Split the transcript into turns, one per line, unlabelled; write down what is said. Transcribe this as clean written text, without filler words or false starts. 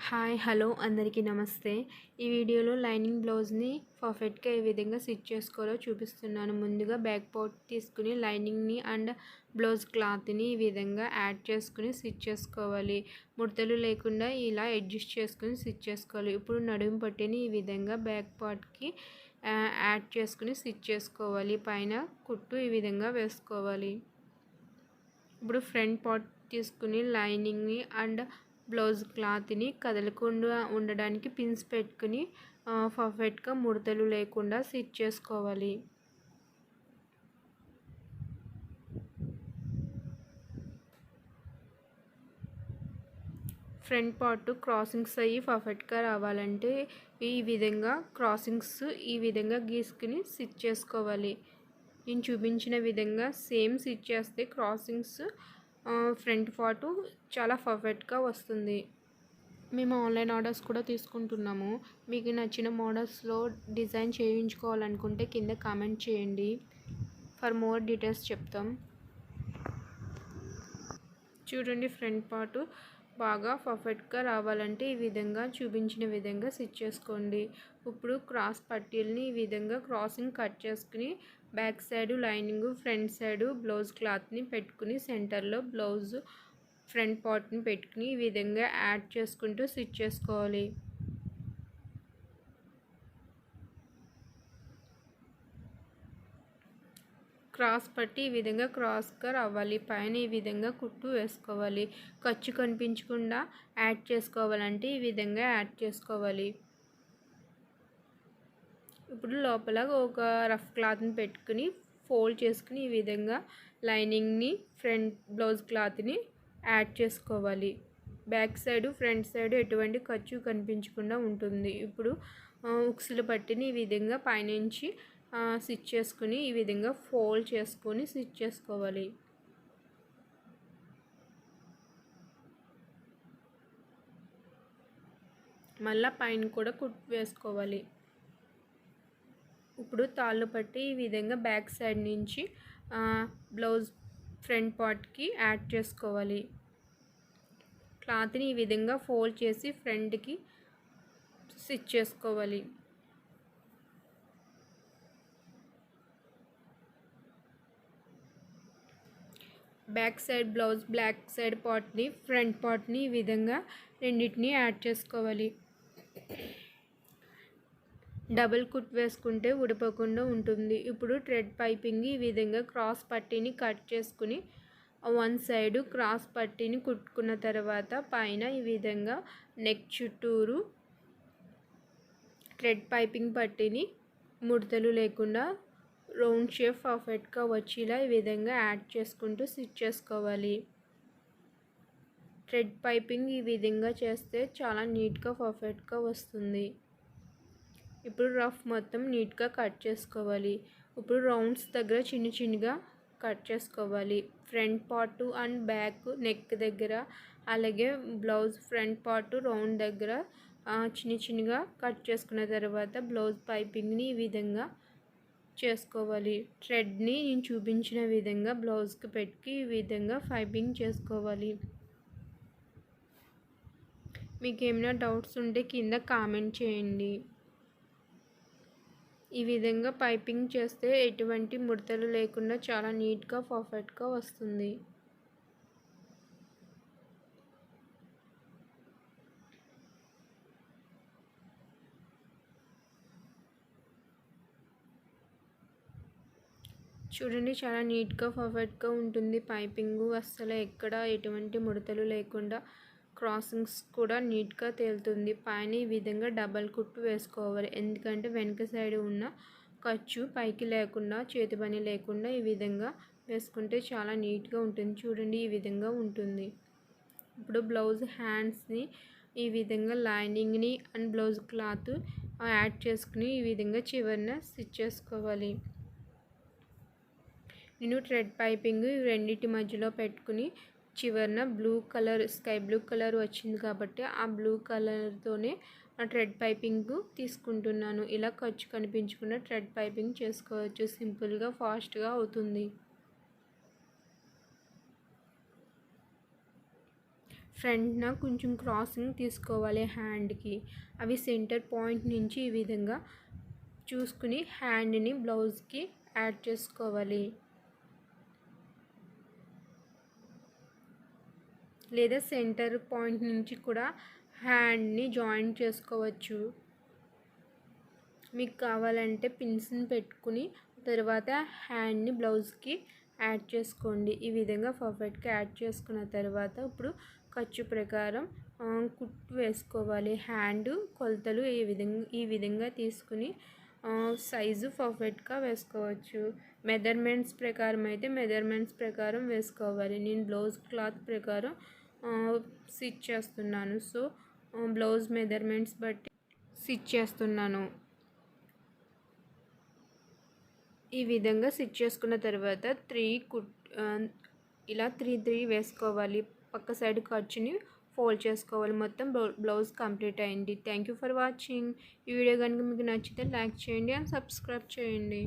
Hi hello అందరికీ నమస్తే. ఈ వీడియోలో లైనింగ్ బ్లౌజ్ని పర్ఫెక్ట్గా ఏ విధంగా స్టిచ్ చేసుకోవాలో చూపిస్తున్నాను. ముందుగా బ్యాక్ పార్ట్ తీసుకుని లైనింగ్ని అండ్ బ్లౌజ్ క్లాత్ని ఈ విధంగా యాడ్ చేసుకుని స్టిచ్ చేసుకోవాలి. ముడతలు లేకుండా ఇలా అడ్జస్ట్ చేసుకుని స్టిచ్ చేసుకోవాలి. ఇప్పుడు నడుము పట్టిని ఈ విధంగా బ్యాక్ పార్ట్కి యాడ్ చేసుకుని స్టిచ్ చేసుకోవాలి. పైన కుట్టు ఈ విధంగా వేసుకోవాలి. ఇప్పుడు ఫ్రంట్ పార్ట్ తీసుకుని లైనింగ్ని అండ్ బ్లౌజ్ క్లాత్ని కదలకుండా ఉండడానికి పిన్స్ పెట్టుకుని పర్ఫెక్ట్గా ముడతలు లేకుండా స్టిచ్ చేసుకోవాలి. ఫ్రంట్ పార్ట్ క్రాసింగ్స్ అయ్యి పర్ఫెక్ట్గా రావాలంటే ఈ విధంగా క్రాసింగ్స్ ఈ విధంగా గీసుకుని స్టిచ్ చేసుకోవాలి. నేను చూపించిన విధంగా సేమ్ స్టిచ్ చేస్తే క్రాసింగ్స్ ఫ్రంట్ పార్ట్ చాలా పర్ఫెక్ట్గా వస్తుంది. మేము ఆన్లైన్ ఆర్డర్స్ కూడా తీసుకుంటున్నాము. మీకు నచ్చిన మోడల్స్లో డిజైన్ చేయించుకోవాలనుకుంటే కింద కామెంట్ చేయండి. ఫర్ మోర్ డీటెయిల్స్ చెప్తాం. చూడండి, ఫ్రంట్ పార్ట్ బాగా పర్ఫెక్ట్గా రావాలంటే ఈ విధంగా చూపించిన విధంగా స్టిచ్ చేసుకోండి. ఇప్పుడు క్రాస్ పట్టీలని ఈ విధంగా క్రాసింగ్ కట్ చేసుకుని back side lining, front side blouse క్లాత్ని పెట్టుకుని సెంటర్లో బ్లౌజ్ ఫ్రంట్ పార్ట్ని పెట్టుకుని ఈ విధంగా యాడ్ చేసుకుంటూ స్టిచ్ చేసుకోవాలి. క్రాస్ పట్టి ఈ విధంగా క్రాస్గా రావాలి. పైన ఈ విధంగా కుట్టు వేసుకోవాలి. ఖర్చు కనిపించకుండా యాడ్ చేసుకోవాలంటే ఈ విధంగా యాడ్ చేసుకోవాలి. ఇప్పుడు లోపల ఒక రఫ్ క్లాత్ని పెట్టుకుని ఫోల్డ్ చేసుకుని ఈ విధంగా లైనింగ్ని ఫ్రంట్ బ్లౌజ్ క్లాత్ని యాడ్ చేసుకోవాలి. బ్యాక్ సైడ్ ఫ్రంట్ సైడ్ ఎటువంటి ఖర్చు కనిపించకుండా ఉంటుంది. ఇప్పుడు ఉక్సుల పట్టిని ఈ విధంగా పైనుంచి స్టిచ్ చేసుకుని ఈ విధంగా ఫోల్డ్ చేసుకొని స్టిచ్ చేసుకోవాలి. మళ్ళీ పైన కూడా కుట్టు వేసుకోవాలి. ఇప్పుడు తాళ్ళు పట్టి ఈ విధంగా బ్యాక్ సైడ్ నుంచి బ్లౌజ్ ఫ్రంట్ పార్ట్కి యాడ్ చేసుకోవాలి. క్లాత్ని ఈ విధంగా ఫోల్డ్ చేసి ఫ్రంట్కి స్టిచ్ చేసుకోవాలి. Back side blouse back side పార్ట్ని ఫ్రంట్ పార్ట్ని ఈ విధంగా రెండింటిని యాడ్ చేసుకోవాలి. డబుల్ కుట్ వేసుకుంటే ఊడిపోకుండా ఉంటుంది. ఇప్పుడు థ్రెడ్ పైపింగ్ ఈ విధంగా క్రాస్ పట్టీని కట్ చేసుకుని వన్ సైడ్ క్రాస్ పట్టీని కుట్టుకున్న తర్వాత పైన ఈ విధంగా నెక్ చుట్టూరు థ్రెడ్ పైపింగ్ పట్టీని ముడతలు లేకుండా రౌండ్ షేప్ పర్ఫెక్ట్గా వచ్చేలా ఈ విధంగా యాడ్ చేసుకుంటూ స్టిచ్ చేసుకోవాలి. థ్రెడ్ పైపింగ్ ఈ విధంగా చేస్తే చాలా నీట్గా పర్ఫెక్ట్గా వస్తుంది. ఇప్పుడు రఫ్ మొత్తం నీట్గా కట్ చేసుకోవాలి. ఇప్పుడు రౌండ్స్ దగ్గర చిన్నగా కట్ చేసుకోవాలి. Front part and back neck దగ్గర, అలాగే బ్లౌజ్ ఫ్రంట్ పార్ట్ రౌండ్ దగ్గర చిన్నగా కట్ చేసుకున్న తర్వాత బ్లౌజ్ పైపింగ్ని ఈ విధంగా చేసుకోవాలి. థ్రెడ్ని నేను చూపించిన విధంగా బ్లౌజ్కి పెట్టి ఈ విధంగా పైపింగ్ చేసుకోవాలి. మీకు ఏమైనా డౌట్స్ ఉంటే కింద కామెంట్ చేయండి. ఈ విధంగా పైపింగ్ చేస్తే ఎటువంటి ముడతలు లేకుండా చాలా నీట్గా పర్ఫెక్ట్గా వస్తుంది. చూడండి, చాలా నీట్గా పర్ఫెక్ట్గా ఉంటుంది. పైపింగ్ అస్సలు ఎక్కడ ఎటువంటి ముడతలు లేకుండా క్రాసింగ్స్ కూడా నీట్గా తేలుతుంది. పైన ఈ విధంగా డబల్ కుట్టు వేసుకోవాలి. ఎందుకంటే వెనక సైడ్ ఉన్న ఖర్చు పైకి లేకుండా, చేతి పని లేకుండా ఈ విధంగా వేసుకుంటే చాలా నీట్గా ఉంటుంది. చూడండి, ఈ విధంగా ఉంటుంది. ఇప్పుడు బ్లౌజ్ హ్యాండ్స్ని ఈ విధంగా లైనింగ్ని అండ్ బ్లౌజ్ క్లాత్ యాడ్ చేసుకుని ఈ విధంగా చివరిన స్టిచ్ చేసుకోవాలి. నేను థ్రెడ్ పైపింగ్ రెండింటి మధ్యలో పెట్టుకుని చివరిన blue colour sky blue colour వచ్చింది కాబట్టి ఆ బ్లూ కలర్తోనే థ్రెడ్ పైపింగ్ తీసుకుంటున్నాను. ఇలా ఖర్చు కనిపించకుండా థ్రెడ్ పైపింగ్ చేసుకోవచ్చు. సింపుల్గా ఫాస్ట్గా అవుతుంది. ఫ్రంట్న కొంచెం క్రాసింగ్ తీసుకోవాలి హ్యాండ్కి. అవి సెంటర్ పాయింట్ నుంచి ఈ విధంగా చూసుకుని హ్యాండ్ని బ్లౌజ్కి యాడ్ చేసుకోవాలి. లేదా సెంటర్ పాయింట్ నుంచి కూడా హ్యాండ్ని జాయిన్ చేసుకోవచ్చు. మీకు కావాలంటే పిన్స్ని పెట్టుకుని తర్వాత హ్యాండ్ని బ్లౌజ్కి యాడ్ చేసుకోండి. ఈ విధంగా పర్ఫెక్ట్గా యాడ్ చేసుకున్న తర్వాత ఇప్పుడు ఖర్చు ప్రకారం కుట్టు వేసుకోవాలి. హ్యాండ్ కొలతలు ఈ విధంగా తీసుకుని సైజు పర్ఫెక్ట్గా వేసుకోవచ్చు. మెజర్మెంట్స్ ప్రకారం అయితే మెజర్మెంట్స్ ప్రకారం వేసుకోవాలి. నేను బ్లౌజ్ క్లాత్ ప్రకారం స్టిచ్ చేస్తున్నాను. సో బ్లౌజ్ మెజర్మెంట్స్ బట్టి స్టిచ్ చేస్తున్నాను. ఈ విధంగా స్టిచ్ చేసుకున్న తర్వాత ఇలా 3 వేసుకోవాలి. పక్క సైడ్ ఖర్చుని ఫోల్డ్ చేసుకోవాలి. మొత్తం బ్లౌజ్ కంప్లీట్ అయింది. Thank you for watching. ఈ వీడియో కనుక మీకు నచ్చితే లైక్ చేయండి అండ్ సబ్స్క్రైబ్ చేయండి.